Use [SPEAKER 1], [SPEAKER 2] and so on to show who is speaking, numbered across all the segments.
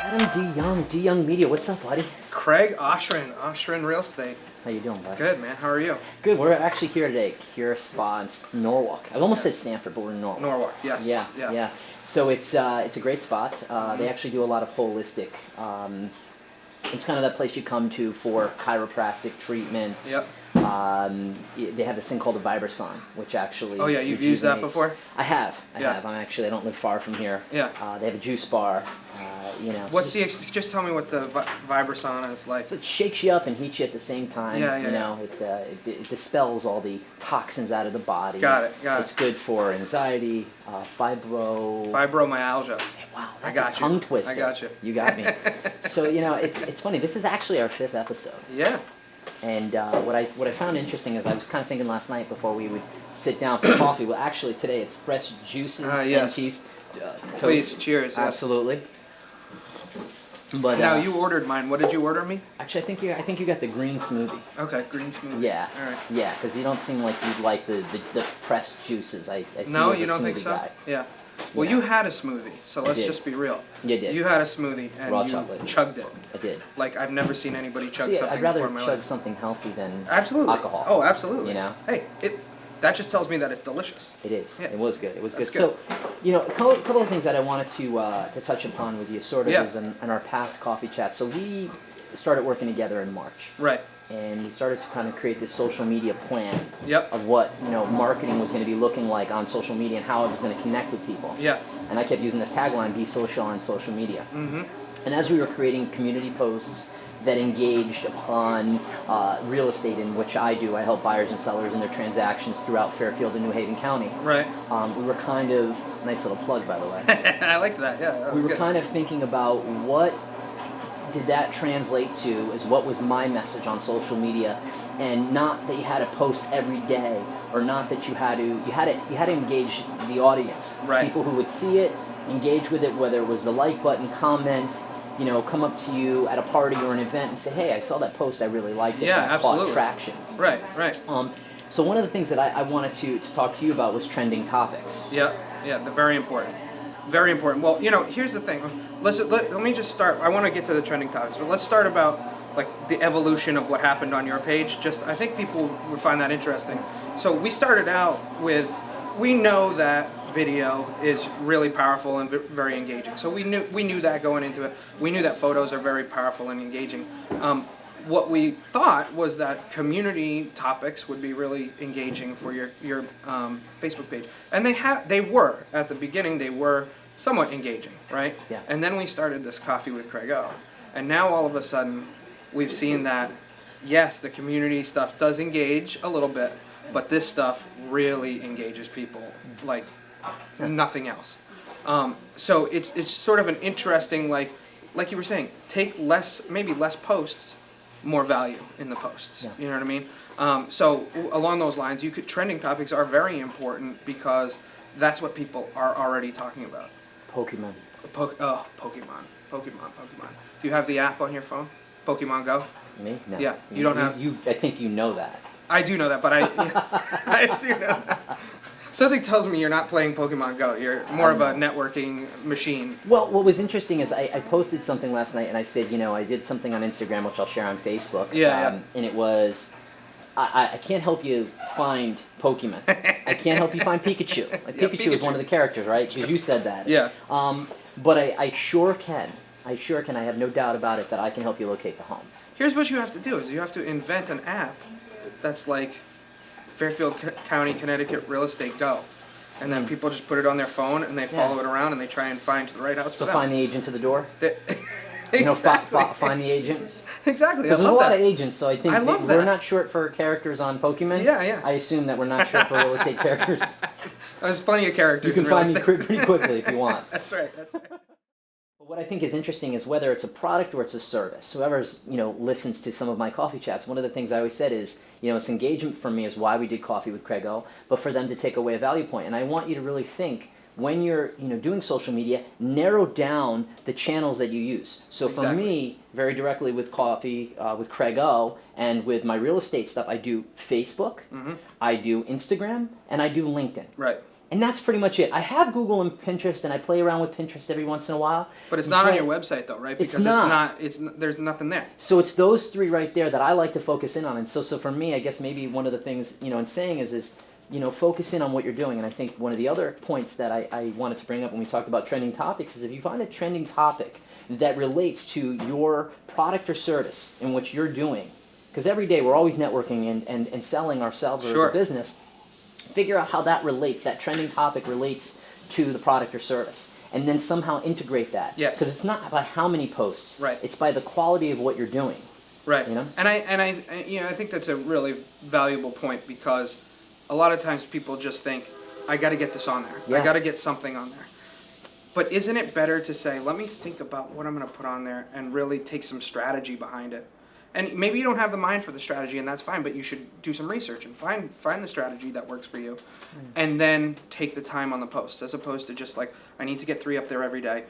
[SPEAKER 1] Adam D. Young Media. What's up, buddy?
[SPEAKER 2] Craig Oshrin Real Estate.
[SPEAKER 1] How you doing, bud?
[SPEAKER 2] Good, man. How are you?
[SPEAKER 1] Good. We're actually here today at Cure Spa in Norwalk. I almost said Stanford, but we're in Norwalk.
[SPEAKER 2] Norwalk, yes.
[SPEAKER 1] Yeah. So it's a great spot. They actually do a lot of holistic. It's kind of that place you come to for chiropractic treatment.
[SPEAKER 2] Yep.
[SPEAKER 1] They have this thing called a Vibrason, which actually.
[SPEAKER 2] Oh yeah, you've used that before?
[SPEAKER 1] I have. I
[SPEAKER 2] Yeah.
[SPEAKER 1] have. I don't live far from here.
[SPEAKER 2] Yeah.
[SPEAKER 1] They have a juice bar.
[SPEAKER 2] What's just tell me what the Vibrason is like.
[SPEAKER 1] So it shakes you up and heats you at the same time.
[SPEAKER 2] Yeah.
[SPEAKER 1] It dispels all the toxins out of the body.
[SPEAKER 2] Got it.
[SPEAKER 1] It's good for anxiety,
[SPEAKER 2] Fibromyalgia.
[SPEAKER 1] Wow,
[SPEAKER 2] I
[SPEAKER 1] that's
[SPEAKER 2] got
[SPEAKER 1] a tongue
[SPEAKER 2] you.
[SPEAKER 1] twister.
[SPEAKER 2] I got you.
[SPEAKER 1] You got me. So it's funny. This is actually our 5th episode.
[SPEAKER 2] Yeah.
[SPEAKER 1] And what I found interesting is I was kind of thinking last night before we would sit down for coffee. Well, actually today it's fresh juices
[SPEAKER 2] yes.
[SPEAKER 1] and teas.
[SPEAKER 2] Please, cheers. Yes.
[SPEAKER 1] Absolutely. But
[SPEAKER 2] now you ordered mine. What did you order me?
[SPEAKER 1] Actually, I think you got the green smoothie.
[SPEAKER 2] Okay, green smoothie.
[SPEAKER 1] Yeah.
[SPEAKER 2] All right.
[SPEAKER 1] Yeah, because you don't seem like you'd like the pressed juices. I see
[SPEAKER 2] No,
[SPEAKER 1] you as
[SPEAKER 2] you
[SPEAKER 1] a
[SPEAKER 2] don't think
[SPEAKER 1] smoothie
[SPEAKER 2] so?
[SPEAKER 1] guy.
[SPEAKER 2] Yeah. Well,
[SPEAKER 1] Yeah.
[SPEAKER 2] you had a smoothie, so let's
[SPEAKER 1] did.
[SPEAKER 2] just be real.
[SPEAKER 1] You did.
[SPEAKER 2] You had a smoothie and
[SPEAKER 1] Raw
[SPEAKER 2] you
[SPEAKER 1] chocolate.
[SPEAKER 2] chugged it.
[SPEAKER 1] I did.
[SPEAKER 2] Like I've never seen anybody chug
[SPEAKER 1] See,
[SPEAKER 2] something
[SPEAKER 1] I'd rather
[SPEAKER 2] before in my
[SPEAKER 1] chug
[SPEAKER 2] life.
[SPEAKER 1] something healthy than
[SPEAKER 2] Absolutely.
[SPEAKER 1] alcohol.
[SPEAKER 2] Oh, absolutely.
[SPEAKER 1] You know?
[SPEAKER 2] Hey, that just tells me that it's delicious.
[SPEAKER 1] It is.
[SPEAKER 2] Yeah.
[SPEAKER 1] It was good. It was good.
[SPEAKER 2] That's good.
[SPEAKER 1] So, a couple of things that I wanted to touch upon with you, sort of,
[SPEAKER 2] Yeah.
[SPEAKER 1] is in our past coffee chat. So we started working together in March,
[SPEAKER 2] Right.
[SPEAKER 1] and we started to kind of create this social media plan
[SPEAKER 2] Yep.
[SPEAKER 1] of what marketing was going to be looking like on social media and how I was going to connect with people.
[SPEAKER 2] Yeah.
[SPEAKER 1] And I kept using this tagline, "Be social on social media."
[SPEAKER 2] Mm-hmm.
[SPEAKER 1] And as we were creating community posts that engaged upon real estate, in which I help buyers and sellers in their transactions throughout Fairfield and New Haven County.
[SPEAKER 2] Right.
[SPEAKER 1] We were kind of, nice little plug by the way,
[SPEAKER 2] I like that. Yeah. That
[SPEAKER 1] we
[SPEAKER 2] was
[SPEAKER 1] were
[SPEAKER 2] good.
[SPEAKER 1] kind of thinking about what did that translate to, is what was my message on social media, and not that you had to post every day, or not that you had to engage the audience.
[SPEAKER 2] Right.
[SPEAKER 1] People who would see it, engage with it, whether it was the like button, comment, come up to you at a party or an event and say, "Hey, I saw that post, I really liked it."
[SPEAKER 2] Yeah,
[SPEAKER 1] that
[SPEAKER 2] absolutely.
[SPEAKER 1] Caught traction.
[SPEAKER 2] Right.
[SPEAKER 1] So one of the things that I wanted to talk to you about was trending topics.
[SPEAKER 2] Yeah. They're very important. Very important. Well, here's the thing. Let me just start. I want to get to the trending topics, but let's start about like the evolution of what happened on your page. I think people would find that interesting. So we started out with, we know that video is really powerful and very engaging. So we knew that going into it. We knew that photos are very powerful and engaging. What we thought was that community topics would be really engaging for your Facebook page, and they were at the beginning. They were somewhat engaging, right?
[SPEAKER 1] Yeah.
[SPEAKER 2] And then we started this Coffee with Craig O, and now all of a sudden, we've seen that yes, the community stuff does engage a little bit, but this stuff really engages people like nothing else. So it's sort of an interesting, like you were saying, take maybe less posts, more value in the posts.
[SPEAKER 1] Yeah.
[SPEAKER 2] You know what I mean? So along those lines, trending topics are very important because that's what people are already talking about.
[SPEAKER 1] Pokemon.
[SPEAKER 2] Pokemon. Do you have the app on your phone? Pokemon Go?
[SPEAKER 1] Me? No.
[SPEAKER 2] Yeah, you don't have.
[SPEAKER 1] I think you know that.
[SPEAKER 2] I do know that, but I do know that. Something tells me you're not playing Pokemon Go. You're more of a networking machine.
[SPEAKER 1] Well, what was interesting is I posted something last night, and I said, I did something on Instagram, which I'll share on Facebook.
[SPEAKER 2] Yeah.
[SPEAKER 1] And it was, I can't help you find Pokemon. I can't help you find Pikachu. Like,
[SPEAKER 2] Yeah,
[SPEAKER 1] Pikachu is one of the characters, right? Because you said that.
[SPEAKER 2] Yeah.
[SPEAKER 1] But I sure can. I have no doubt about it that I can help you locate the home.
[SPEAKER 2] Here's what you have to do: is you have to invent an app that's like Fairfield County, Connecticut Real Estate Go, and then people just put it on their phone and they follow it around and they try and find the right house
[SPEAKER 1] So
[SPEAKER 2] for them.
[SPEAKER 1] find the agent to the door.
[SPEAKER 2] Exactly.
[SPEAKER 1] Find the agent.
[SPEAKER 2] Exactly.
[SPEAKER 1] Because there's a lot of agents, so I think
[SPEAKER 2] I love
[SPEAKER 1] we're
[SPEAKER 2] that.
[SPEAKER 1] not short for characters on Pokemon.
[SPEAKER 2] Yeah.
[SPEAKER 1] I assume that we're not short for real estate characters.
[SPEAKER 2] There's plenty of
[SPEAKER 1] You
[SPEAKER 2] characters
[SPEAKER 1] can
[SPEAKER 2] in real
[SPEAKER 1] find me
[SPEAKER 2] estate.
[SPEAKER 1] pretty quickly if you want.
[SPEAKER 2] That's right.
[SPEAKER 1] But what I think is interesting is whether it's a product or it's a service. Whoever's listens to some of my coffee chats, one of the things I always said is it's engagement for me is why we did Coffee with Craig O, but for them to take away a value point. And I want you to really think when you're doing social media, narrow down the channels that you use. So for me, very directly with Coffee with Craig O and with my real estate stuff, I do Facebook, I do Instagram, and I do LinkedIn.
[SPEAKER 2] Right.
[SPEAKER 1] And that's pretty much it. I have Google and Pinterest, and I play around with Pinterest every once in a while.
[SPEAKER 2] But it's not on your website though, right?
[SPEAKER 1] It's
[SPEAKER 2] Because
[SPEAKER 1] not.
[SPEAKER 2] there's nothing there.
[SPEAKER 1] So it's those three right there that I like to focus in on. And so for me, I guess maybe one of the things, in saying is, focus in on what you're doing. And I think one of the other points that I wanted to bring up when we talked about trending topics is if you find a trending topic that relates to your product or service in which you're doing, because every day we're always networking and selling ourselves or
[SPEAKER 2] Sure.
[SPEAKER 1] the business, figure out how that trending topic relates to the product or service. And then somehow integrate that.
[SPEAKER 2] Yes.
[SPEAKER 1] Because it's not by how many posts.
[SPEAKER 2] Right.
[SPEAKER 1] It's by the quality of what you're doing.
[SPEAKER 2] Right.
[SPEAKER 1] You know?
[SPEAKER 2] And I think that's a really valuable point because a lot of times people just think, I got to get this on there.
[SPEAKER 1] Yeah.
[SPEAKER 2] I got to get something on there. But isn't it better to say, let me think about what I'm going to put on there and really take some strategy behind it? And maybe you don't have the mind for the strategy, and that's fine, but you should do some research and find the strategy that works for you, and then take the time on the posts, as opposed to just like, I need to get 3 up there every day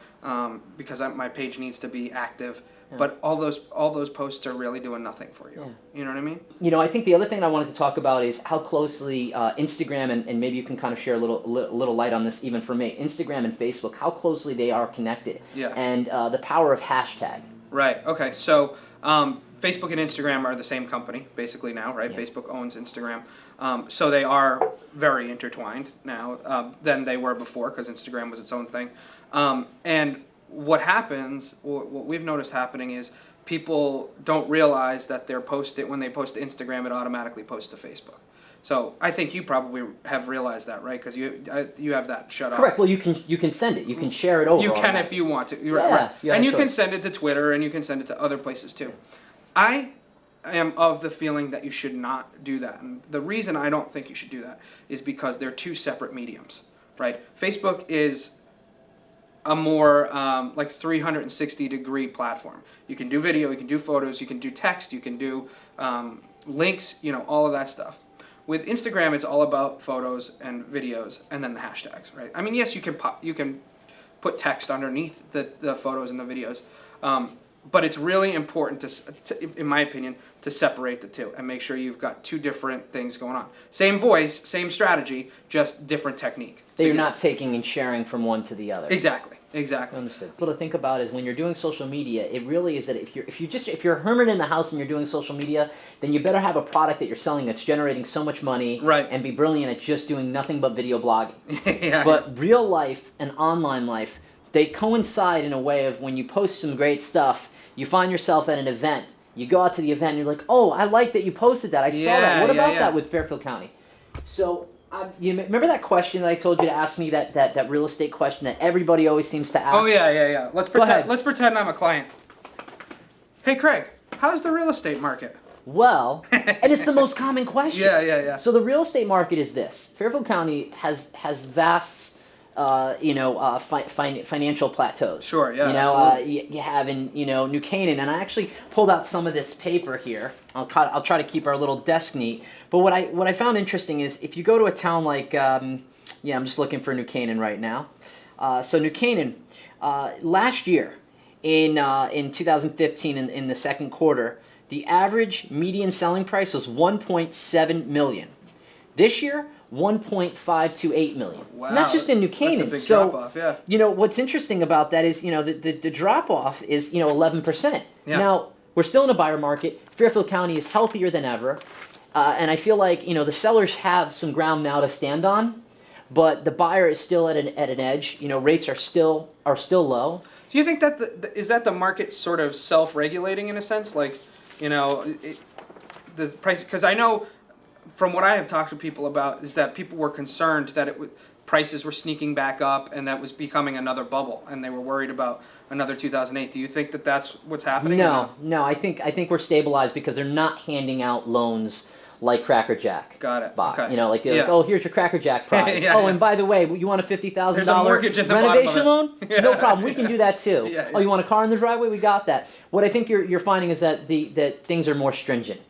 [SPEAKER 2] because my page needs to be active. But all those posts are really doing nothing for you. You know what I mean?
[SPEAKER 1] I think the other thing I wanted to talk about is how closely Instagram and maybe you can kind of share a little light on this even for me. Instagram and Facebook, how closely they are connected.
[SPEAKER 2] Yeah.
[SPEAKER 1] And the power of hashtag.
[SPEAKER 2] Right. Okay. So Facebook and Instagram are the same company basically now, right?
[SPEAKER 1] Yeah.
[SPEAKER 2] Facebook owns Instagram, so they are very intertwined now than they were before because Instagram was its own thing. And what happens, what we've noticed happening is people don't realize that when they post to Instagram, it automatically posts to Facebook. So I think you probably have realized that, right? Because you have that shut off.
[SPEAKER 1] Correct. Well, you can send it. You can share it over.
[SPEAKER 2] You can
[SPEAKER 1] all
[SPEAKER 2] if you want to. You're
[SPEAKER 1] Yeah,
[SPEAKER 2] right.
[SPEAKER 1] you have
[SPEAKER 2] And
[SPEAKER 1] a
[SPEAKER 2] you can
[SPEAKER 1] choice.
[SPEAKER 2] send it to Twitter and you can send it to other places too. I am of the feeling that you should not do that. And the reason I don't think you should do that is because they're two separate mediums, right? Facebook is a more like 360-degree platform. You can do video, you can do photos, you can do text, you can do links, all of that stuff. With Instagram, it's all about photos and videos and then the hashtags, right? I mean, yes, you can put text underneath the photos and the videos, but it's really important in my opinion, to separate the two and make sure you've got two different things going on. Same voice, same strategy, just different technique.
[SPEAKER 1] So you're not taking and sharing from one to the other.
[SPEAKER 2] Exactly.
[SPEAKER 1] Understood. What to think about is when you're doing social media, it really is that if you're a hermit in the house and you're doing social media, then you better have a product that you're selling that's generating so much money,
[SPEAKER 2] Right.
[SPEAKER 1] and be brilliant at just doing nothing but video blogging.
[SPEAKER 2] Yeah.
[SPEAKER 1] But real life and online life, they coincide in a way of when you post some great stuff, you find yourself at an event, you go out to the event and you're like, oh, I like that you posted that. I saw that. What about that with Fairfield County? So you remember that question that I told you to ask me, that real estate question that everybody always seems to ask?
[SPEAKER 2] Oh yeah.
[SPEAKER 1] Go ahead.
[SPEAKER 2] Let's pretend I'm a client. Hey Craig, how's the real estate market?
[SPEAKER 1] Well, and it's the most common question.
[SPEAKER 2] Yeah.
[SPEAKER 1] So the real estate market is this. Fairfield County has vast, financial plateaus.
[SPEAKER 2] Sure, yeah, absolutely.
[SPEAKER 1] You have in New Canaan, and I actually pulled out some of this paper here. I'll try to keep our little desk neat. But what I found interesting is if you go to a town like I'm just looking for New Canaan right now. So New Canaan, last year in 2015 in the second quarter, the average median selling price was $1.7 million. This year, $1.528 million.
[SPEAKER 2] Wow,
[SPEAKER 1] And that's just in New Canaan.
[SPEAKER 2] that's a big drop-off, yeah.
[SPEAKER 1] What's interesting about that is, the drop-off is, 11%.
[SPEAKER 2] Yeah.
[SPEAKER 1] Now, we're still in a buyer market. Fairfield County is healthier than ever. And I feel like, the sellers have some ground now to stand on, but the buyer is still at an edge. Rates are still low.
[SPEAKER 2] Do you think that is that the market sort of self-regulating in a sense, like, the price? Because I know from what I have talked to people about is that people were concerned that prices were sneaking back up and that was becoming another bubble, and they were worried about another 2008. Do you think that that's what's happening?
[SPEAKER 1] No. I think we're stabilized because they're not handing out loans like Cracker Jack.
[SPEAKER 2] Got it.
[SPEAKER 1] Bought.
[SPEAKER 2] Okay.
[SPEAKER 1] Like
[SPEAKER 2] Yeah.
[SPEAKER 1] oh, here's your Cracker Jack prize.
[SPEAKER 2] Yeah,
[SPEAKER 1] And by the way, you want a $50,000
[SPEAKER 2] There's a mortgage in the bottom of
[SPEAKER 1] renovation
[SPEAKER 2] it.
[SPEAKER 1] loan?
[SPEAKER 2] Yeah.
[SPEAKER 1] No problem. We can do that too.
[SPEAKER 2] Yeah.
[SPEAKER 1] Oh, you want a car in the driveway? We got that. What I think you're finding is that that things are more stringent.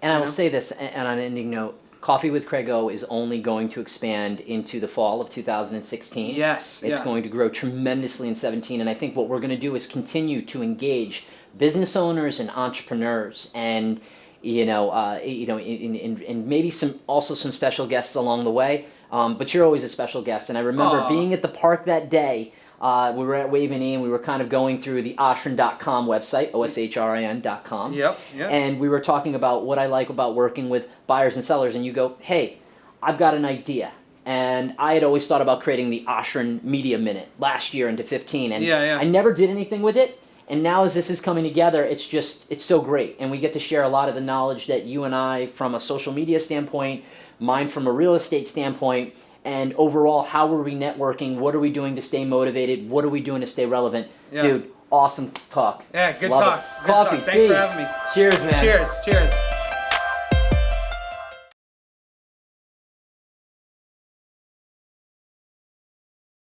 [SPEAKER 1] And I will say this, and on an ending note, Coffee with Craig O is only going to expand into the fall of 2016.
[SPEAKER 2] Yes.
[SPEAKER 1] It's
[SPEAKER 2] yeah.
[SPEAKER 1] going to grow tremendously in 17, and I think what we're going to do is continue to engage business owners and entrepreneurs, and and maybe some special guests along the way. But you're always a special guest, and I remember
[SPEAKER 2] Aw.
[SPEAKER 1] being at the park that day. We were at Wave and E, and we were kind of going through the Oshrin.com website, OSHRIN.com.
[SPEAKER 2] Yep.
[SPEAKER 1] And we were talking about what I like about working with buyers and sellers, and you go, hey, I've got an idea. And I had always thought about creating the Oshrin Media Minute last year into 15, and
[SPEAKER 2] Yeah.
[SPEAKER 1] I never did anything with it. And now as this is coming together, it's so great. And we get to share a lot of the knowledge that you and I, from a social media standpoint, mine from a real estate standpoint, and overall, how are we networking? What are we doing to stay motivated? What are we doing to stay relevant?
[SPEAKER 2] Yeah.
[SPEAKER 1] Dude, awesome talk.
[SPEAKER 2] Yeah, good
[SPEAKER 1] Love
[SPEAKER 2] talk.
[SPEAKER 1] it.
[SPEAKER 2] Good
[SPEAKER 1] Coffee,
[SPEAKER 2] talk. Thanks
[SPEAKER 1] tea.
[SPEAKER 2] for having me.
[SPEAKER 1] Cheers, man.
[SPEAKER 2] Cheers.